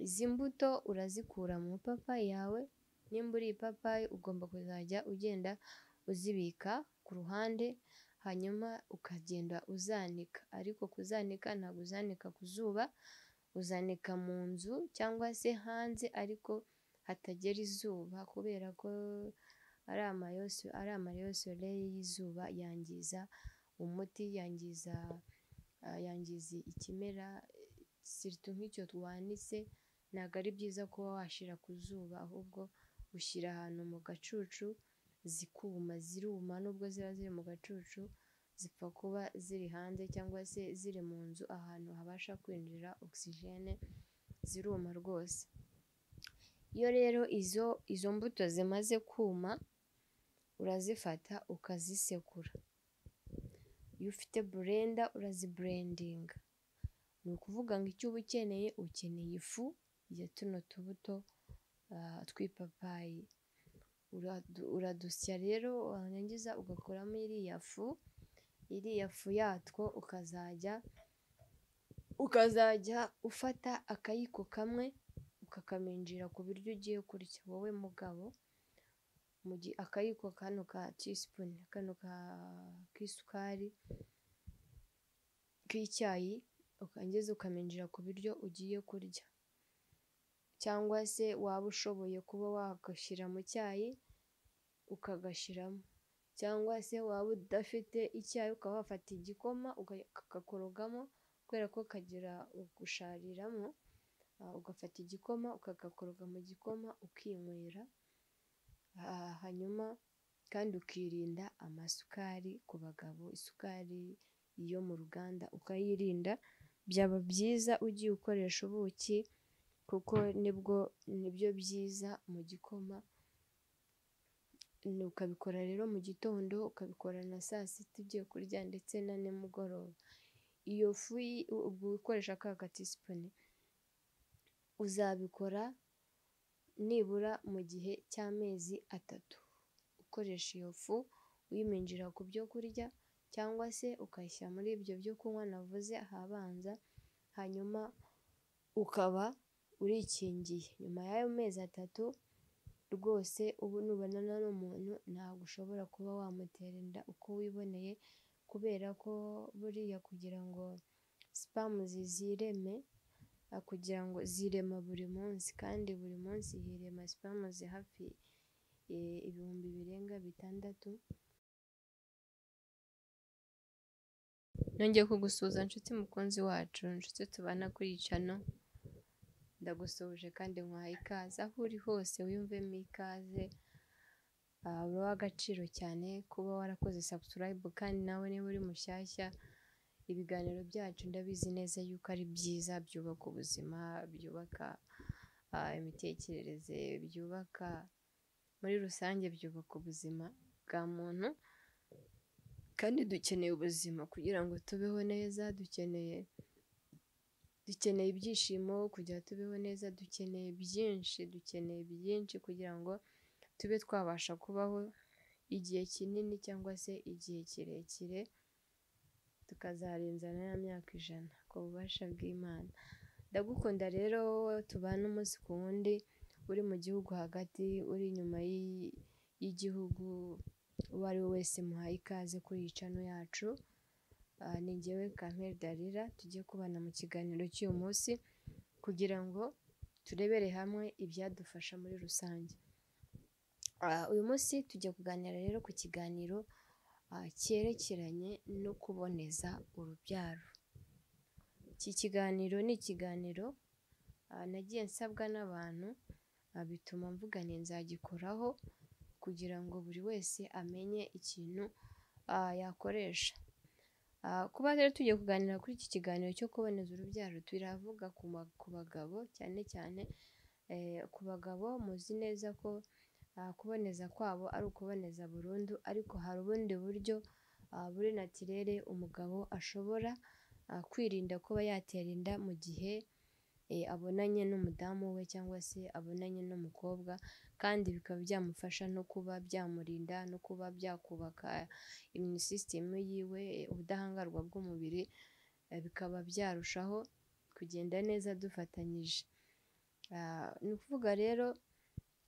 Izi mbuto urazikura mu ipapayi yawe, nimba uri ipapayi ugomba kuzajya ugenda uzibika ku ruhande, hanyuma ukagenda uzanika, ariko kuzanika ntabwo uzanika ku zuba, uzanika mu nzu cyangwa se hanze ariko hatagera izuba, kubera ko ari amareyosole y'izuba yangiza umuti, yangiza ikimera, siritu nk'icyo wanitse ntabwo ari byiza kuba washyira ku zuba, ahubwo ushyira ahantu mu gacucu zikuma, ziruma, nubwo ziba ziri mu gacucu zipfa kuba ziri hanze cyangwa se ziri mu nzu ahantu habasha kwinjira ogisijene, ziruma rwose. Iyo rero izo mbuto zimaze kuma urazifata ukazisekura, iyo ufite burenda uraziburendinga, ni ukuvuga ngo icyo uba ukeneye ifu ya tuno tubuto tw'ipapayi, uradusya rero warangiza ugakuramo iriya fu yatwo, ukazajya ufata akayiko kamwe ukakaminjira ku biryo ugiye kurya wowe mugabo, akayiko kano ka tisipuni, kano k'isukari k'icyayi, ukangiza ukaminjira ku biryo ugiye kurya, cyangwa se waba ushoboye kuba wagashyira mu cyayi ukagashyiramo, cyangwa se waba udafite icyayi ukaba wafata igikoma ukagakorogamo, kubera ko kagira gushariramo, ugafata igikoma ukagakoroga mu gikoma ukinywera, hanyuma kandi ukirinda amasukari ku bagabo, isukari yo mu ruganda ukayirinda, byaba byiza ugiye ukoresha ubuki kuko nibyo byiza mu gikoma, ukabikora rero mu gitondo, ukabikora na saa sita ugiye kurya ndetse na nimugoroba. Iyo fu ukoresha ka gatisipuni uzabikora nibura mu gihe cy'amezi 3, ukoresha iyo fu uyiminjira ku byo kurya cyangwa se ukayishyira muri ibyo byo kunywa navuze ahabanza, hanyuma ukaba urikingiye. Nyuma y'ayo mezi 3 rwose ubu nubonana n'umuntu ntabwo ushobora kuba wamutera inda uko wiboneye, kubera ko buriya kugira ngo sipamu zireme, kugira ngo zirema buri munsi, kandi buri munsi hirema sipamu hafi 6,000. Nongeye kugusuhuza nshuti mukunzi wacu, nshuti tubana kuri iyi channel, ndagusuhuje kandi nkwaye ikaze, aho uri hose wiyumvemo ikaze, uri uw'agaciro cyane kuba warakoze subscribe, kandi nawe niba uri mushyashya, ibiganiro byacu ndabizi neza yuko ari byiza, byubaka ubuzima, byubaka imitekerereze, byubaka muri rusange, byubaka ubuzima bwa muntu, kandi dukeneye ubuzima kugira ngo tubeho neza, dukeneye ibyishimo kugira tubeho neza, dukeneye byinshi kugira ngo tube twabasha kubaho igihe kinini cyangwa se igihe kirekire, tukazarenza na myaka 100 ku bubasha bw'Imana. Ndagukunda rero tubana umunsi ku wundi, uri mu gihugu hagati, uri inyuma y'igihugu, uwo ari we wese muhaye ikaze kuri iyi channel yacu. Ni njyewe Kamperi Dalila, tugiye kubana mu kiganiro cy'uyu munsi kugira ngo turebere hamwe ibyadufasha muri rusange. Uyu munsi tugiye kuganira rero ku kiganiro cyerekeranye no kuboneza urubyaro. Iki kiganiro ni ikiganiro nagiye nsabwa n'abantu, bituma mvuga nti nzagikoraho kugira ngo buri wese amenye ikintu yakoresha. Kuba rero tugiye kuganira kuri iki kiganiro cyo kuboneza urubyaro, turavuga ku bagabo cyane cyane. Ku bagabo muzi neza ko kuboneza kwabo ari ukuboneza burundu, ariko hari ubundi buryo buri natirere umugabo ashobora kwirinda kuba yatera inda mu gihe abonanye n'umudamu we cyangwa se abonanye n'umukobwa, kandi bikaba byamufasha no kuba byamurinda no kuba byakubaka immune system yiwe, ubudahangarwa bw'umubiri, bikaba byarushaho kugenda neza dufatanyije. Ni ukuvuga rero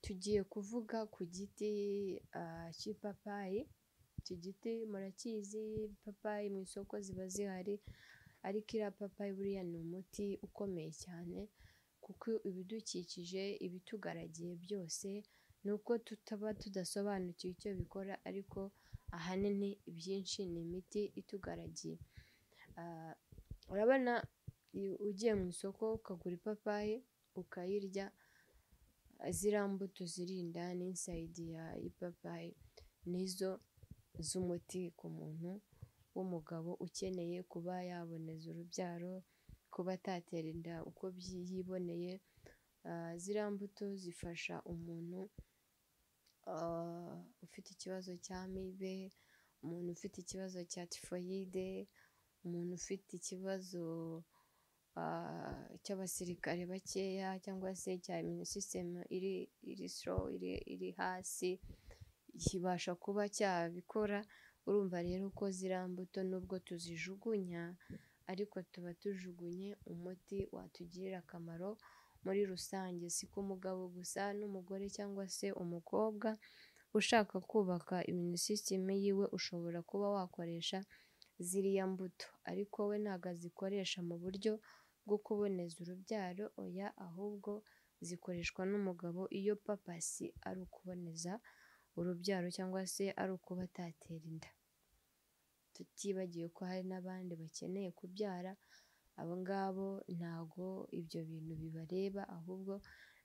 tugiye kuvuga ku giti cy'ipapayi. Iki giti murakizi, ipapayi mu isoko ziba zihari, ariko iriya papayi buriya ni umuti ukomeye cyane, kuko ibidukikije ibitugaragiye byose ni uko tutaba tudasobanukiwe icyo bikora, ariko ahanini ibyinshi ni imiti itugaragiye. Urabona ugiye mu isoko ukagura ipapayi ukayirya, ziriya mbuto ziri indani insayidi y'ipapayi nizo z'umuti ku muntu w'umugabo ukeneye kuba yaboneza urubyaro, kuba atatera inda uko yiboneye. Ziriya mbuto zifasha umuntu ufite ikibazo cy'amibe, umuntu ufite ikibazo cya tifoyide, umuntu ufite ikibazo cy'abasirikare bakeya, cyangwa se cya immune system iri slow, iri hasi, kibasha kuba cyabikora. Urumva rero ko ziriya mbuto nubwo tuzijugunya, ariko tuba tujugunye umuti watugirira akamaro muri rusange, si ku mugabo gusa n'umugore cyangwa se umukobwa ushaka kubaka immune system yiwe ushobora kuba wakoresha ziriya mbuto, ariko we ntabwo azikoresha mu buryo bwo kuboneza urubyaro, oya, ahubwo zikoreshwa n'umugabo iyo papasi ari ukuboneza urubyaro cyangwa se ari ukuba atatera inda. Tutibagiwe ko hari n'abandi bakeneye kubyara, abo ngabo ntago ibyo bintu bibareba, ahubwo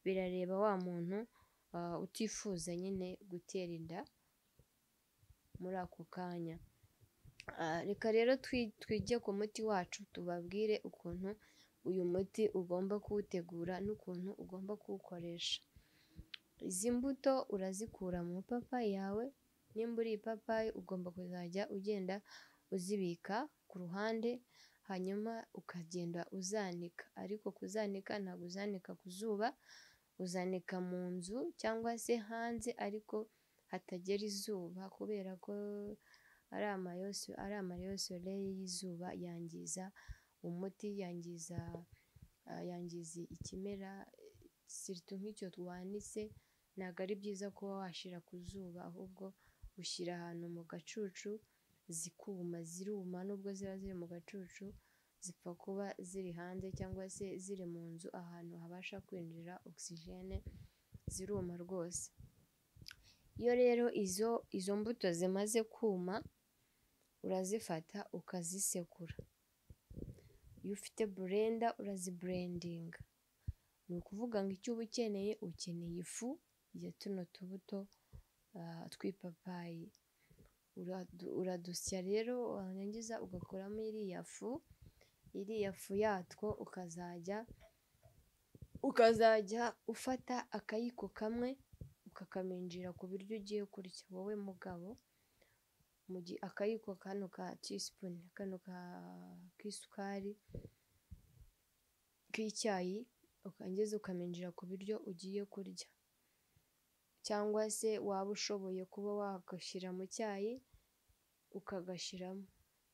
birareba wa muntu utifuza nyine gutera inda muri ako kanya. Reka rero twige ku muti wacu, tubabwire ukuntu uyu muti ugomba kuwutegura n'ukuntu ugomba kuwukoresha. Izi mbuto urazikura mu ipapayi yawe, nimba uri ipapayi ugomba kuzajya ugenda uzibika ku ruhande, hanyuma ukagenda uzanika, ariko kuzanika ntabwo uzanika ku zuba, uzanika mu nzu cyangwa se hanze ariko hatagera izuba, kubera ko ari amariyosore y'izuba yangiza umuti, yangiza ikimera. Siritu nk'icyo wanitse ntabwo ari byiza kuba washyira ku zuba, ahubwo ushyira ahantu mu gacucu zikuma, ziruma. Nubwo ziba ziri mu gacucu zipfa kuba ziri hanze cyangwa se ziri mu nzu ahantu habasha kwinjira ogisijene, ziruma rwose. Iyo rero izo mbuto zimaze kuma, urazifata ukazisekura. Iyo ufite burenda uraziburendinga, ni ukuvuga ngo icyo uba ukeneye ifu ya tuno tubuto tw'ipapayi. Uradusya rero, warangiza ugakuramo iriya fu yatwo, ukazajya ufata akayiko kamwe ukakaminjira ku biryo ugiye kurya wowe mugabo, akayiko kano ka tisipuni, kano k'isukari k'icyayi, ukangiza ukaminjira ku biryo ugiye kurya, cyangwa se waba ushoboye kuba wagashyira mu cyayi ukagashyiramo,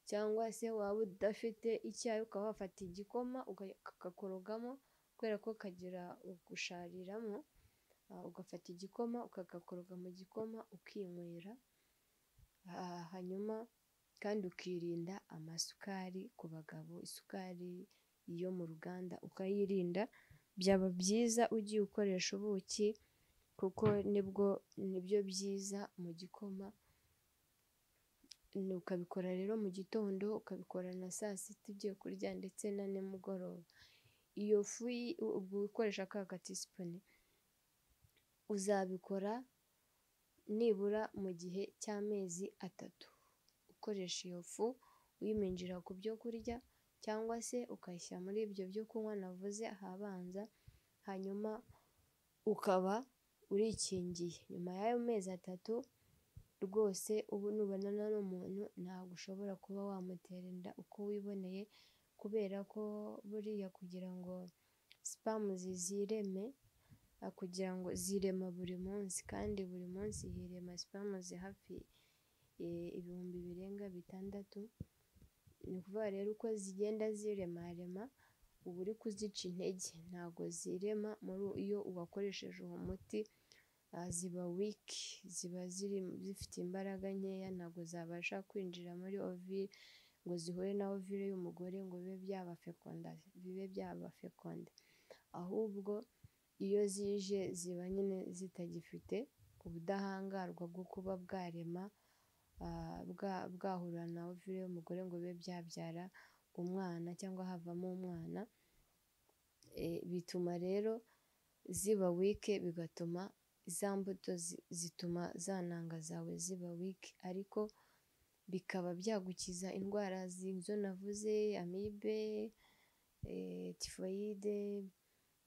cyangwa se waba udafite icyayi ukaba wafata igikoma ukagakorogamo, kubera ko kagira gushariramo, ugafata igikoma ukagakoroga mu gikoma ukinywera. Hanyuma kandi ukirinda amasukari ku bagabo, isukari yo mu ruganda ukayirinda. Byaba byiza ugiye ukoresha ubuki, kuko nibyo byiza mu gikoma. Ukabikora rero mu gitondo, ukabikora na saa sita ugiye kurya, ndetse na nimugoroba. Iyo fu ubwo ukoresha ka gatisipuni uzabikora nibura mu gihe cy'amezi 3, ukoresha iyo fu uyiminjira ku byo kurya, cyangwa se ukayishyira muri ibyo byo kunywa navuze ahabanza, hanyuma ukaba urikingiye. Nyuma y'ayo mezi 3 rwose ubu nubonana n'umuntu ntabwo ushobora kuba wamutera inda uko wiboneye, kubera ko buriya kugira ngo sipamu zireme, kugira ngo zirema buri munsi, kandi buri munsi hirema sipamu hafi 6,000. Ni ukuvuga rero uko zigenda ziremarema uba uri kuzica intege, ntabwo zirema iyo uwakoresheje uwo muti, ziba weak, ziba zifite imbaraga nkeya, ntabwo zabasha kwinjira muri ovule ngo zihure na ovule y'umugore ngo bibe byaba fekonda, ahubwo iyo zije ziba nyine zitagifite ubudahangarwa bwo kuba bwarema bwahura na ovule y'umugore ngo bibe byabyara umwana cyangwa havamo umwana. Bituma rero ziba wike, bigatuma za mbuto zituma za ntanga zawe ziba wike, ariko bikaba byagukiza indwara zo navuze, amibe, tifoyide,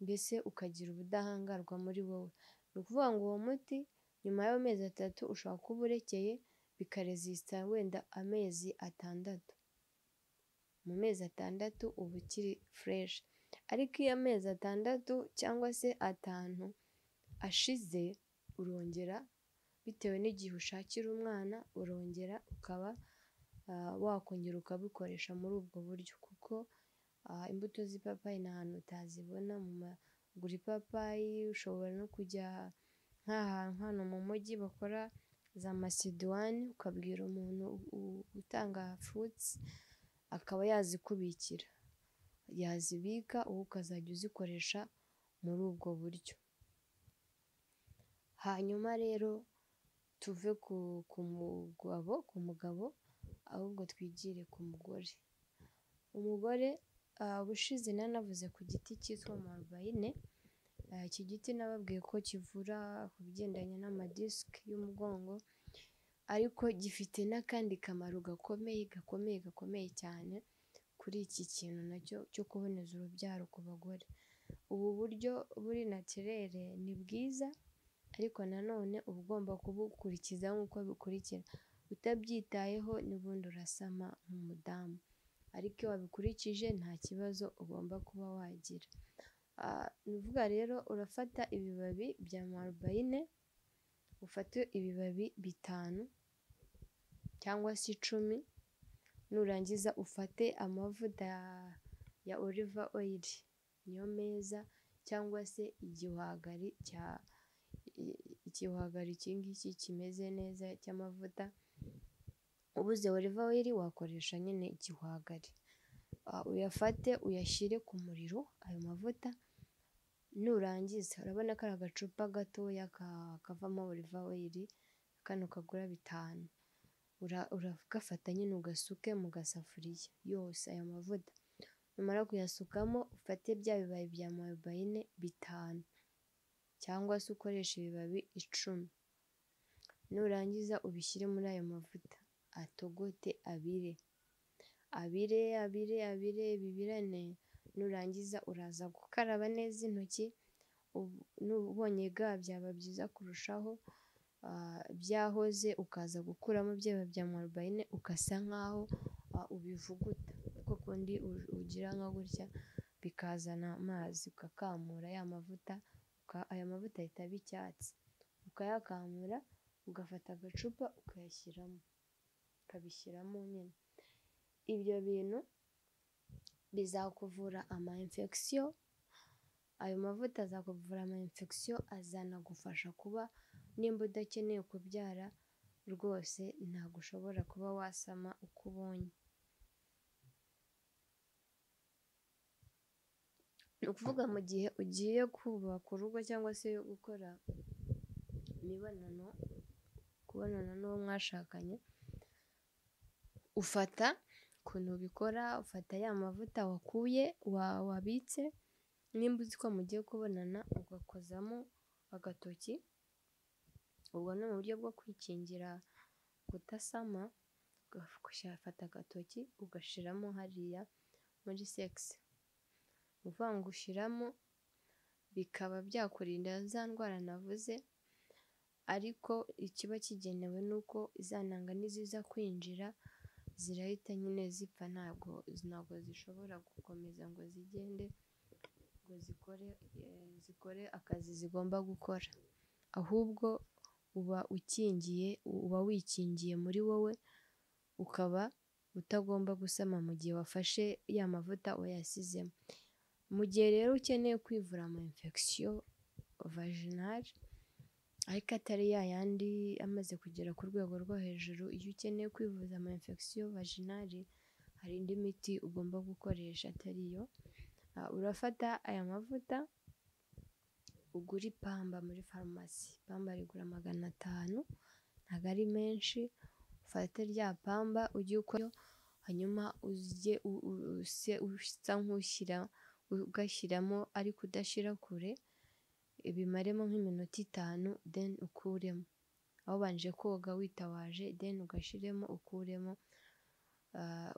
mbese ukagira ubudahangarwa muri wowe. Ni ukuvuga ngo uwo muti nyuma y'amezi 3 ushobora kuba urekeye bikaresisita wenda amezi 6, mu mezi 6 uba ukiri fureshi, ariko iyo amezi 6 cyangwa se 5 ashize, urongera bitewe n'igihe ushakira umwana, urongera ukaba wakongera ukabikoresha muri ubwo buryo, kuko imbuto z'ipapayi nta hantu utazibona. Ugura ipapayi, ushobora no kujya nk'ahantu hano mu mujyi bakora za masedowani, ukabwira umuntu utanga furuti akaba yazikubikira, yazibika wowe ukazajya uzikoresha muri ubwo buryo. Hanyuma rero tuve ku mugabo ahubwo twigire ku mugore. Umugore, ubushize nanavuze ku giti cyitwa marubayine. Iki giti nababwiye ko kivura ku bigendanye n'amadisike y'umugongo, ariko gifite n'akandi kamaro gakomeye cyane kuri iki kintu nacyo cyo kuboneza urubyaro ku bagore. Ubu buryo buri natirere ni bwiza, ariko nanone uba ugomba kubukurikiza nk'uko bikurikira. Utabyitayeho n'ubundi urasama nk'umudamu, ariko iyo wabikurikije nta kibazo ugomba kuba wagira. Ni ukuvuga rero, urafata ibibabi bya marubayine, ufate ibibabi 5 cyangwa se 10, nurangiza ufate amavuta ya olive oil, niyo meza, cyangwa se igihwagari iki ngiki kimeze neza cy'amavuta. Ubuze olive oil wakoresha nyine igihwagari. Uyafate uyashyire ku muriro ayo mavuta, nurangiza urabona ko ari agacupa gatoya kavamo olive oil, kano kagura 5, uragafata nyine ugasuke mu gasafuriya yose ayo mavuta. Numara kuyasukamo, ufate bya bibabi bya marubayine 5 cyangwa se ukoresha ibibabi 10, nurangiza ubishyire muri ayo mavuta atogote, bibirane. Nurangiza uraza gukaraba neza intoki, ubonye ga byaba byiza kurushaho. Byahoze ukaza gukuramo bya bibabi bya marubayine, ugasa nkaho ubivuguta, kuko kundi ugira nka gutya bikazana amazi, ugakamura ya mavuta, aya mavuta ahita aba icyatsi, ukayakamura, ugafata agacupa ukabishyiramo nyine. Ibyo bintu bizakuvura ama infection, ayo mavuta azakuvura ama infection, azanagufasha kuba nimba udakeneye kubyara rwose ntabwo ushobora kuba wasama uko ubonye. Ni ukuvuga mu gihe ugiye kubaka urugo cyangwa se gukora kubonana n'uwo mwashakanye, ufata ukuntu ubikora, ufata ya mavuta wabitse, nimba uzi ko mugiye kubonana, ugakozamo agatoki. Ubwo ni uburyo bwo kwikingira kutasama. Ugafata agatoki ugashiramo hariya muri segisi, ni ukuvuga ngo ushyiramo, bikaba byakurinda za ndwara navuze, ariko ikiba kigenewe ni uko za ntanga niziza kwinjira zirahita nyine zipfa, ntabwo zishobora gukomeza ngo zigende ngo zikore akazi zigomba gukora, ahubwo uba wikingiye muri wowe, ukaba utagomba gusama mu gihe wafashe ya mavuta wayasizemo. Mu gihe rero ukeneye kwivura ama infection vaginal ariko atari ya yandi amaze kugera ku rwego rwo hejuru, iyo ukeneye kwivuza ama infection vaginal hari indi miti ugomba gukoresha atari yo. Urafata aya mavuta, ugura ipamba muri farumasi, ipamba rigura 500 ntabwo ari menshi, ufate rya pamba ujye ukorayo, hanyuma ujye usa ugashyiramo ariko udashyira kure, bimaremo nk'iminota 5 then ukuremo, aho ubanje koga witawaje then ugashyiremo ukuremo.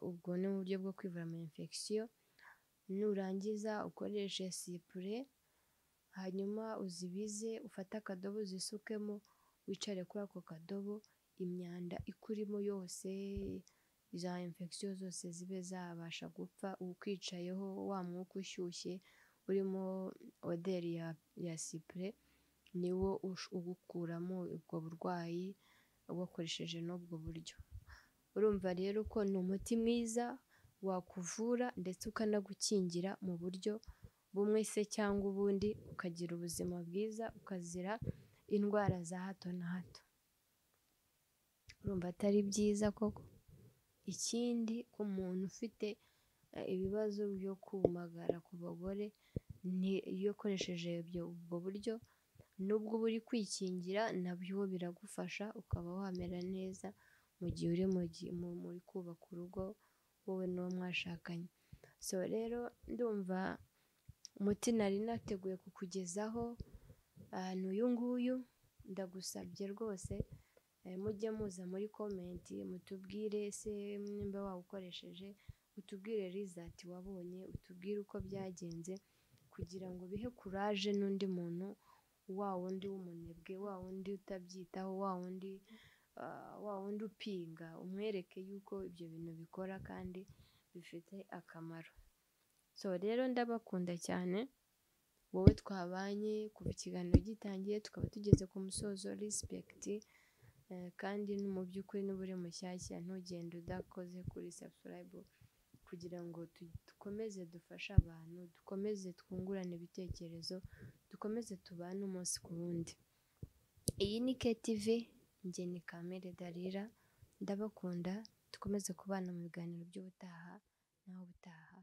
Ubwo ni uburyo bwo kwivura ama infection. Nurangiza ukoreshe sipure, hanyuma uzibize, ufate akadobo uzisukemo, wicare kuri ako kadobo, imyanda ikurimo yose, za infection zose zibe zabasha gupfa, ukicayeho wa mwuka ushyushye urimo oderi ya sipure niwo ugukuramo ubwo burwayi wakoresheje n'ubwo buryo. Urumva rero ko ni umuti mwiza wakuvura ndetse ukanagukingira mu buryo bumwe se cyangwa ubundi, ukagira ubuzima bwiza, ukazira indwara za hato na hato. Urumva atari byiza koko? Ikindi ku muntu ufite ibibazo byo kumagara ku bagore, iyo ukoresheje ubwo buryo nubwo uba uri kwikingira nabyo biragufasha ukaba wamera neza mu gihe uri muri kubaka urugo wowe n'uwo mwashakanye. So rero ndumva umuti nari nateguye kukugezaho ni uyu nguyu. Ndagusabye rwose mujye muza muri komenti mutubwire se nimba wawukoresheje, utubwire result wabonye, utubwire uko byagenze, kugira ngo bihe courage n'undi muntu wa wundi w'umunebwe, wa wundi utabyitaho, wa wundi upinga, umwereke yuko ibyo bintu bikora kandi bifite akamaro. So rero ndabakunda cyane, wowe twabanye kuva ikiganiro gitangiye tukaba tugeze ku musozo. Respect, kandi mu by'ukuri niba uri mushyashya ntugende udakoze kuri subscribe, kugira ngo dukomeze dufashe abantu, dukomeze twungurane ibitekerezo, dukomeze tubane umunsi ku wundi. Iyi ni KTV, njye ni Kamere Dalila, ndabakunda, dukomeze kubana mu biganiro by'ubutaha naho ubutaha.